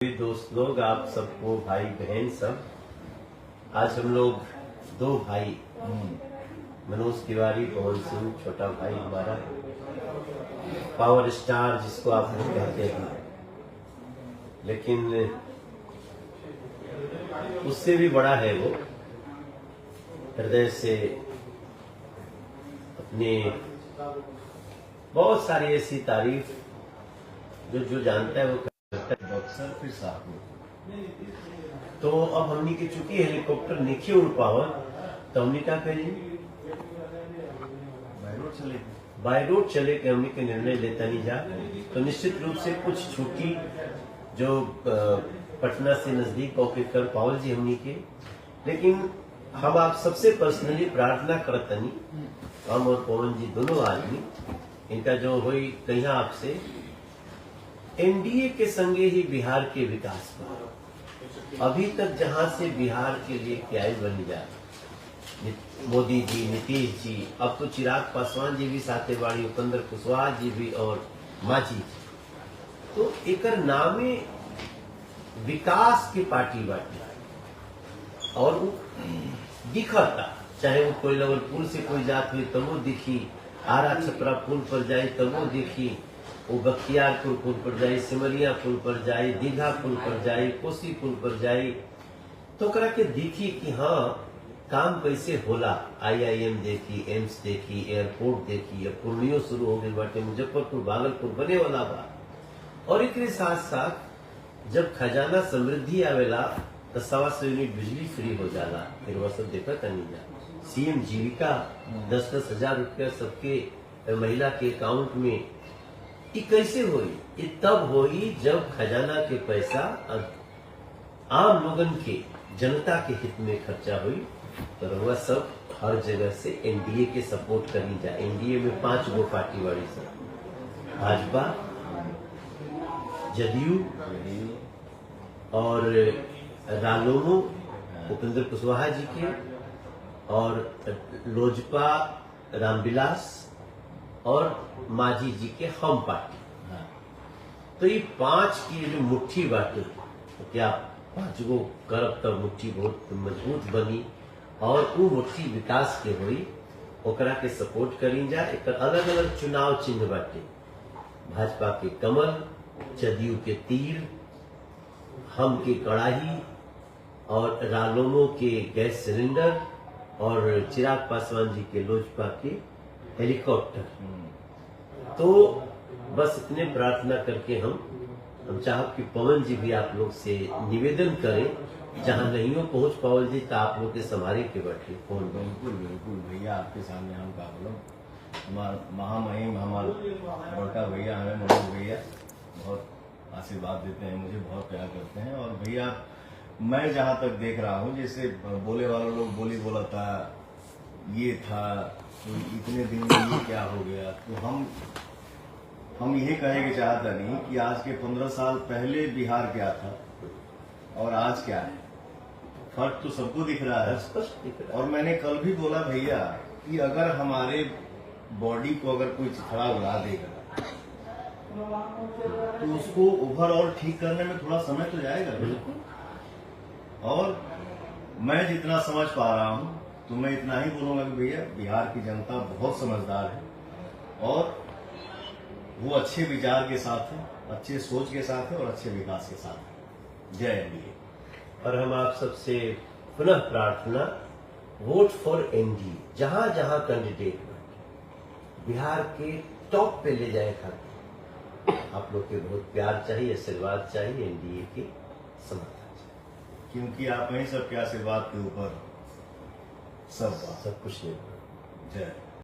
दोस्त लोग, आप सबको, भाई बहन सब, आज हम लोग दो भाई, मनोज तिवारी, पवन सिंह, छोटा भाई हमारा, पावर स्टार जिसको आप लोग कहते हैं, लेकिन उससे भी बड़ा है वो। हृदय से अपने बहुत सारी ऐसी तारीफ जो जानता है वो बॉक्सर फिर साहब। तो अब हमने की चूंकि हेलीकॉप्टर नहीं उड़ पावा, तो हमने क्या करी, बाय रोड चले के हमने के निर्णय लेता नहीं जा। तो निश्चित रूप से कुछ छुट्टी जो पटना से नजदीक होके कर पावल जी हमने के, लेकिन हम आप सबसे पर्सनली प्रार्थना करतनी, हम और पवन जी दोनों आदमी, इनका जो हुई कहिया आपसे एनडीए के संगे ही बिहार के विकास पर अभी तक जहां से बिहार के लिए क्या बनी जा, मोदी जी, नीतीश जी, अब तो चिराग पासवान जी भी साथे बाड़ी, उपेंद्र कुशवाहा जी भी और मांझी जी, तो एकर नामे विकास की पार्टी बाटी और वो दिखता, चाहे वो कोई लवलपुर से कोई जात हुई तब वो दिखी, आरा छपरा पुल पर जाए तब वो दिखी, वो बख्तियारपुर पुल पर जाए, सिमरिया पुल पर जाए, दीघा पुल पर जाए, कोसी पुल पर जाए, तो करा के देखी कि हाँ काम कैसे होला। IIM देखी, एम्स देखी, एयरपोर्ट देखी, अब पूर्णियो शुरू हो गई बाटे, मुजफ्फरपुर भागलपुर बने वाला बा। और एक साथ साथ जब खजाना समृद्धि आवेला तो 125 यूनिट बिजली फ्री हो जाला, फिर वह सब देखा नहीं जा। CM जीविका 10-10 हजार रुपया सबके महिला के अकाउंट में, ये कैसे हुई? ये तब हुई जब खजाना के पैसा आम लोगन के, जनता के हित में खर्चा हुई। तो वह सब हर जगह से एनडीए के सपोर्ट करी जा। एनडीए में 5 गो पार्टी वाली सब, भाजपा, जदयू और रालोमो उपेंद्र कुशवाहा जी के, और लोजपा रामविलास और मांझी जी के हम पार्टी। तो ये 5 की जो मुट्ठी बाटे, तो क्या 5 गो करब तब मुट्ठी बहुत मजबूत बनी, और वो मुट्ठी विकास के हुई, ओकरा के सपोर्ट करी जा। एक अलग अलग चुनाव चिन्ह बाटे, भाजपा के कमल, जदयू के तीर, हम के कड़ाही, और रालोमो के गैस सिलेंडर, और चिराग पासवान जी के लोजपा के हेलीकॉप्टर। तो बस इतने प्रार्थना करके हम चाहब कि पवन जी भी आप लोग से निवेदन करें, जहां नहीं हो पहुंच पावल जी तो आप लोग के संभाले के बैठे फोन। बिल्कुल बिल्कुल भैया, आपके सामने हम का बोलो, हमारे महामहिम हमारे बड़का भैया हमें मनोज भैया बहुत आशीर्वाद देते हैं, मुझे बहुत प्यार करते हैं। और भैया मैं जहां तक देख रहा हूं, जैसे बोले वाले लोग बोला था, ये था तो इतने दिन में ये क्या हो गया, तो हम ये कहेंगे चाहता नहीं कि आज के 15 साल पहले बिहार क्या था और आज क्या है, फर्क तो सबको दिख रहा है, स्पष्ट दिख रहा है। और मैंने कल भी बोला भैया कि अगर हमारे बॉडी को अगर कोई चिथड़ा उड़ा देगा तो उसको ओवरऑल ठीक करने में थोड़ा समय तो जाएगा। और मैं जितना समझ पा रहा हूं, तो मैं इतना ही बोलूंगा कि भैया बिहार की जनता बहुत समझदार है, और वो अच्छे विचार के साथ है, अच्छे सोच के साथ है, और अच्छे विकास के साथ है। जय एनडीए। और हम आप सबसे पुनः प्रार्थना, वोट फॉर एनडीए, जहां जहां कैंडिडेट बिहार के टॉप पे ले जाए खातिर आप लोग के बहुत प्यार चाहिए, आशीर्वाद चाहिए, एनडीए के समर्थन चाहिए, क्योंकि आप ही सबके आशीर्वाद के ऊपर सब कुछ नहीं। जय।